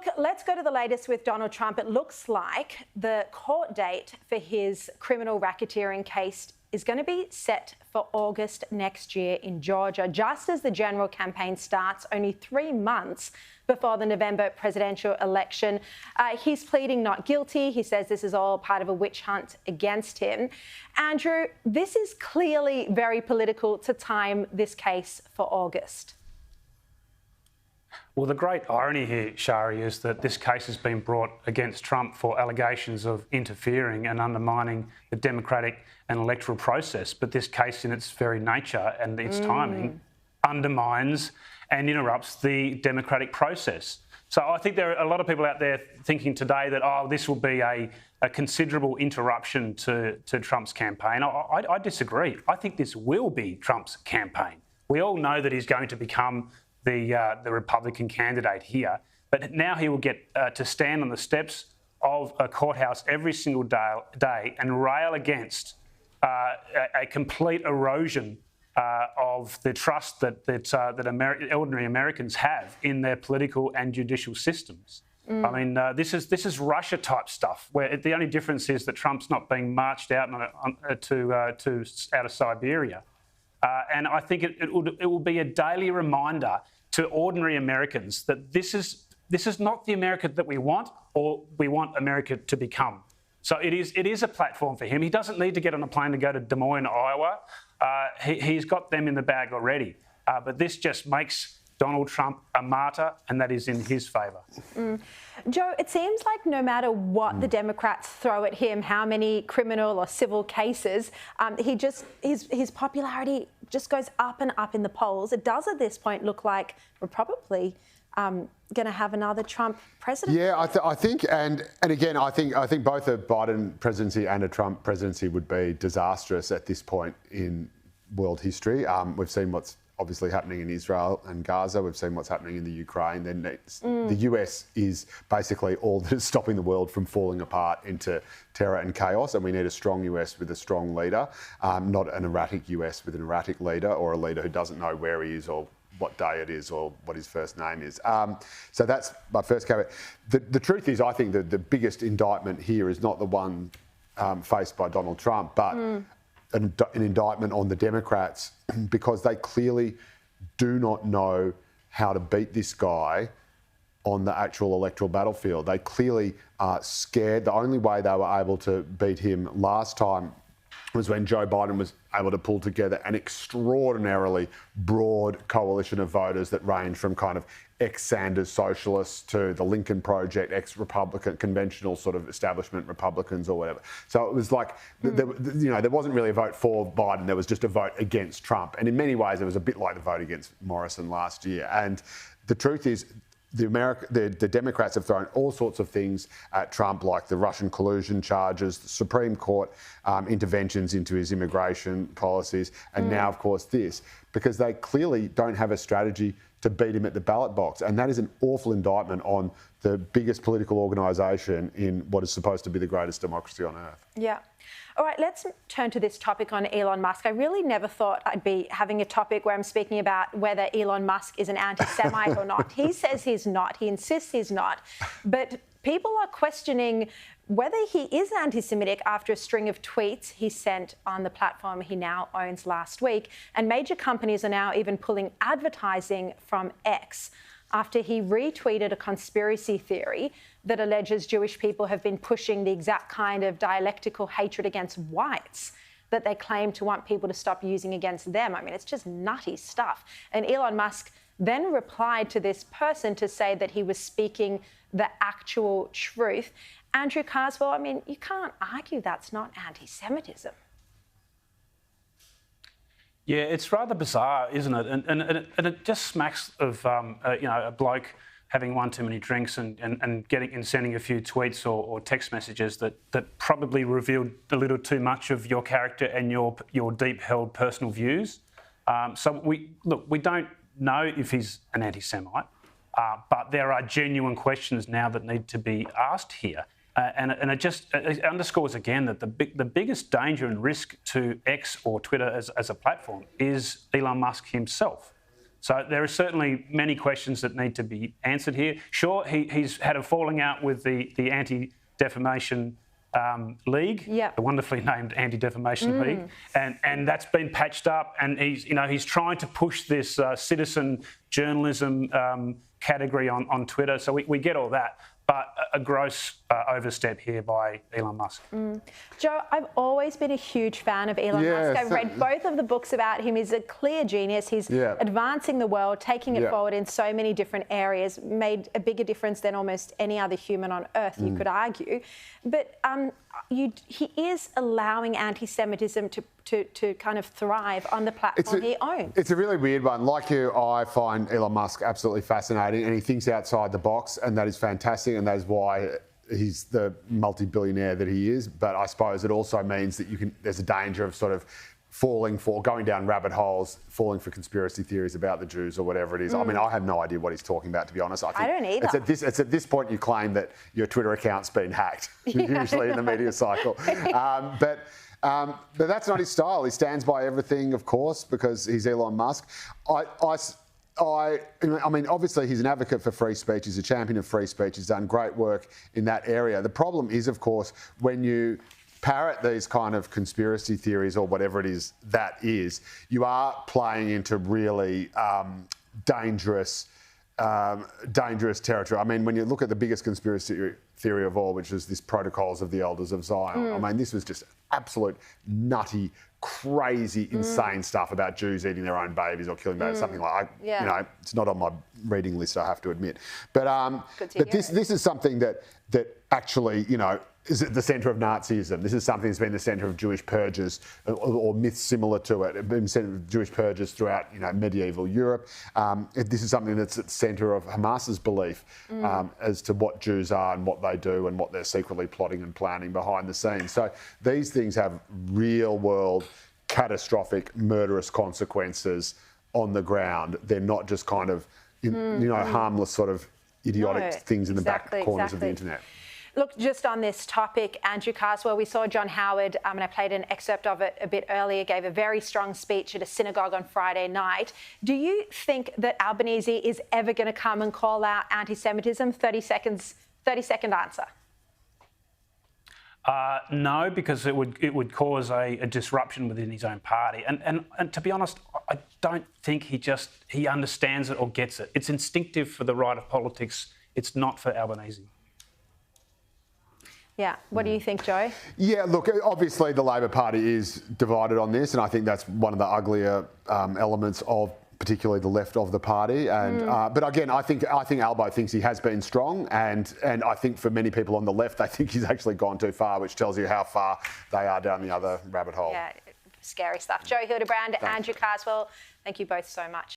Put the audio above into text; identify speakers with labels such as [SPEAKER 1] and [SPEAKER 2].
[SPEAKER 1] Look, let's go to the latest with Donald Trump. It looks like the court date for his criminal racketeering case is going to be set for August next year in Georgia, just as the general campaign starts only 3 months before the November presidential election. He's pleading not guilty. He says this is all part of a witch hunt against him. Andrew, this is clearly very political to time this case for August.
[SPEAKER 2] Well, the great irony here, Sharri, is that this case has been brought against Trump for allegations of interfering and undermining the democratic and electoral process. But this case, in its very nature and its timing, undermines and interrupts the democratic process. So I think there are a lot of people out there thinking today that, oh, this will be a considerable interruption to Trump's campaign. I disagree. I think this will be Trump's campaign. We all know that he's going to become the Republican candidate here, but now he will get to stand on the steps of a courthouse every single day and rail against a complete erosion of the trust that ordinary Americans have in their political and judicial systems. I mean, this is Russia-type stuff, where the only difference is that Trump's not being marched out out of Siberia. And I think it will be a daily reminder to ordinary Americans that this is not the America that we want, or we want America to become. So it is a platform for him. He doesn't need to get on a plane to go to Des Moines, Iowa. He's got them in the bag already. But this just makes Donald Trump a martyr, and that is in his favour.
[SPEAKER 1] Joe, it seems like no matter what the Democrats throw at him, how many criminal or civil cases, his popularity just goes up and up in the polls. It does at this point look like we're probably going to have another Trump president.
[SPEAKER 3] Yeah, I think, and again, I think both a Biden presidency and a Trump presidency would be disastrous at this point in world history. We've seen what's obviously happening in Israel and Gaza. We've seen what's happening in the Ukraine. Then the US is basically all that is stopping the world from falling apart into terror and chaos. And we need a strong US with a strong leader, not an erratic US with an erratic leader, or a leader who doesn't know where he is or what day it is or what his first name is. So that's my first caveat. The truth is, I think that the biggest indictment here is not the one faced by Donald Trump, but an indictment on the Democrats, because they clearly do not know how to beat this guy on the actual electoral battlefield. They clearly are scared. The only way they were able to beat him last time was when Joe Biden was able to pull together an extraordinarily broad coalition of voters that range from kind of ex-Sanders socialists to the Lincoln Project, ex-Republican, conventional sort of establishment Republicans or whatever. So it was like, there wasn't really a vote for Biden, there was just a vote against Trump. And in many ways, it was a bit like the vote against Morrison last year. And the truth is, the Democrats have thrown all sorts of things at Trump, like the Russian collusion charges, the Supreme Court interventions into his immigration policies, and now, of course, this, because they clearly don't have a strategy to beat him at the ballot box. And that is an awful indictment on the biggest political organisation in what is supposed to be the greatest democracy on earth.
[SPEAKER 1] Yeah. All right, let's turn to this topic on Elon Musk. I really never thought I'd be having a topic where I'm speaking about whether Elon Musk is an anti-Semite or not. He says he's not. He insists he's not. But people are questioning whether he is anti-Semitic after a string of tweets he sent on the platform he now owns last week. And major companies are now even pulling advertising from X after he retweeted a conspiracy theory that alleges Jewish people have been pushing the exact kind of dialectical hatred against whites that they claim to want people to stop using against them. I mean, it's just nutty stuff. And Elon Musk then replied to this person to say that he was speaking the actual truth. Andrew Carswell, I mean, you can't argue that's not anti-Semitism.
[SPEAKER 2] Yeah, it's rather bizarre, isn't it? And it just smacks of a bloke having one too many drinks and sending a few tweets or text messages that probably revealed a little too much of your character and your deep-held personal views. So we don't know if he's an anti-Semite, but there are genuine questions now that need to be asked here. And it underscores again that the biggest danger and risk to X or Twitter as a platform is Elon Musk himself. So there are certainly many questions that need to be answered here. Sure, he's had a falling out with the Anti-Defamation League, the wonderfully named Anti-Defamation League, and that's been patched up. And he's trying to push this citizen journalism category on Twitter. So we get all that. But a gross overstep here by Elon Musk.
[SPEAKER 1] Joe, I've always been a huge fan of Elon Musk. I've read both of the books about him. He's a clear genius. He's advancing the world, taking it forward in so many different areas, made a bigger difference than almost any other human on earth, you could argue. But he is allowing anti-Semitism to kind of thrive on the platform he owns.
[SPEAKER 3] It's a really weird one. Like you, I find Elon Musk absolutely fascinating, and he thinks outside the box, and that is fantastic, and that is why he's the multi-billionaire that he is. But I suppose it also means that there's a danger of sort of going down rabbit holes, falling for conspiracy theories about the Jews or whatever it is. I mean, I have no idea what he's talking about, to be honest. I don't either. It's at this point you claim that your Twitter account's been hacked, usually in the media cycle. But that's not his style. He stands by everything, of course, because he's Elon Musk. I mean, obviously he's an advocate for free speech. He's a champion of free speech. He's done great work in that area. The problem is, of course, when you parrot these kind of conspiracy theories or whatever it is that is, you are playing into really dangerous territory. I mean, when you look at the biggest conspiracy theory of all, which is this Protocols of the Elders of Zion, I mean, this was just absolute nutty, crazy, insane stuff about Jews eating their own babies or killing babies, something like that. You know, it's not on my reading list, I have to admit. But this is something that actually, you know, is at the centre of Nazism. This is something that's been the centre of Jewish purges or myths similar to it. It's been the centre of Jewish purges throughout, you know, medieval Europe. This is something that's at the centre of Hamas's belief as to what Jews are and what they do and what they're secretly plotting and planning behind the scenes. So these things have real world, catastrophic, murderous consequences on the ground. They're not just kind of, harmless sort of idiotic things in the back corners of the internet.
[SPEAKER 1] Look, just on this topic, Andrew Carswell, we saw John Howard, and I played an excerpt of it a bit earlier, gave a very strong speech at a synagogue on Friday night. Do you think that Albanese is ever going to come and call out anti-Semitism? 30-second answer.
[SPEAKER 2] No, because it would cause a disruption within his own party. And to be honest, I don't think he understands it or gets it. It's instinctive for the right of politics. It's not for Albanese.
[SPEAKER 1] Yeah. What do you think, Joe? Yeah,
[SPEAKER 3] look, obviously the Labor Party is divided on this, and I think that's one of the uglier elements of particularly the left of the party. And but again, I think Albo thinks he has been strong, and I think for many people on the left, they think he's actually gone too far, which tells you how far they are down the other rabbit hole.
[SPEAKER 1] Yeah, scary stuff. Joe Hildebrand, Andrew Carswell, thank you both so much.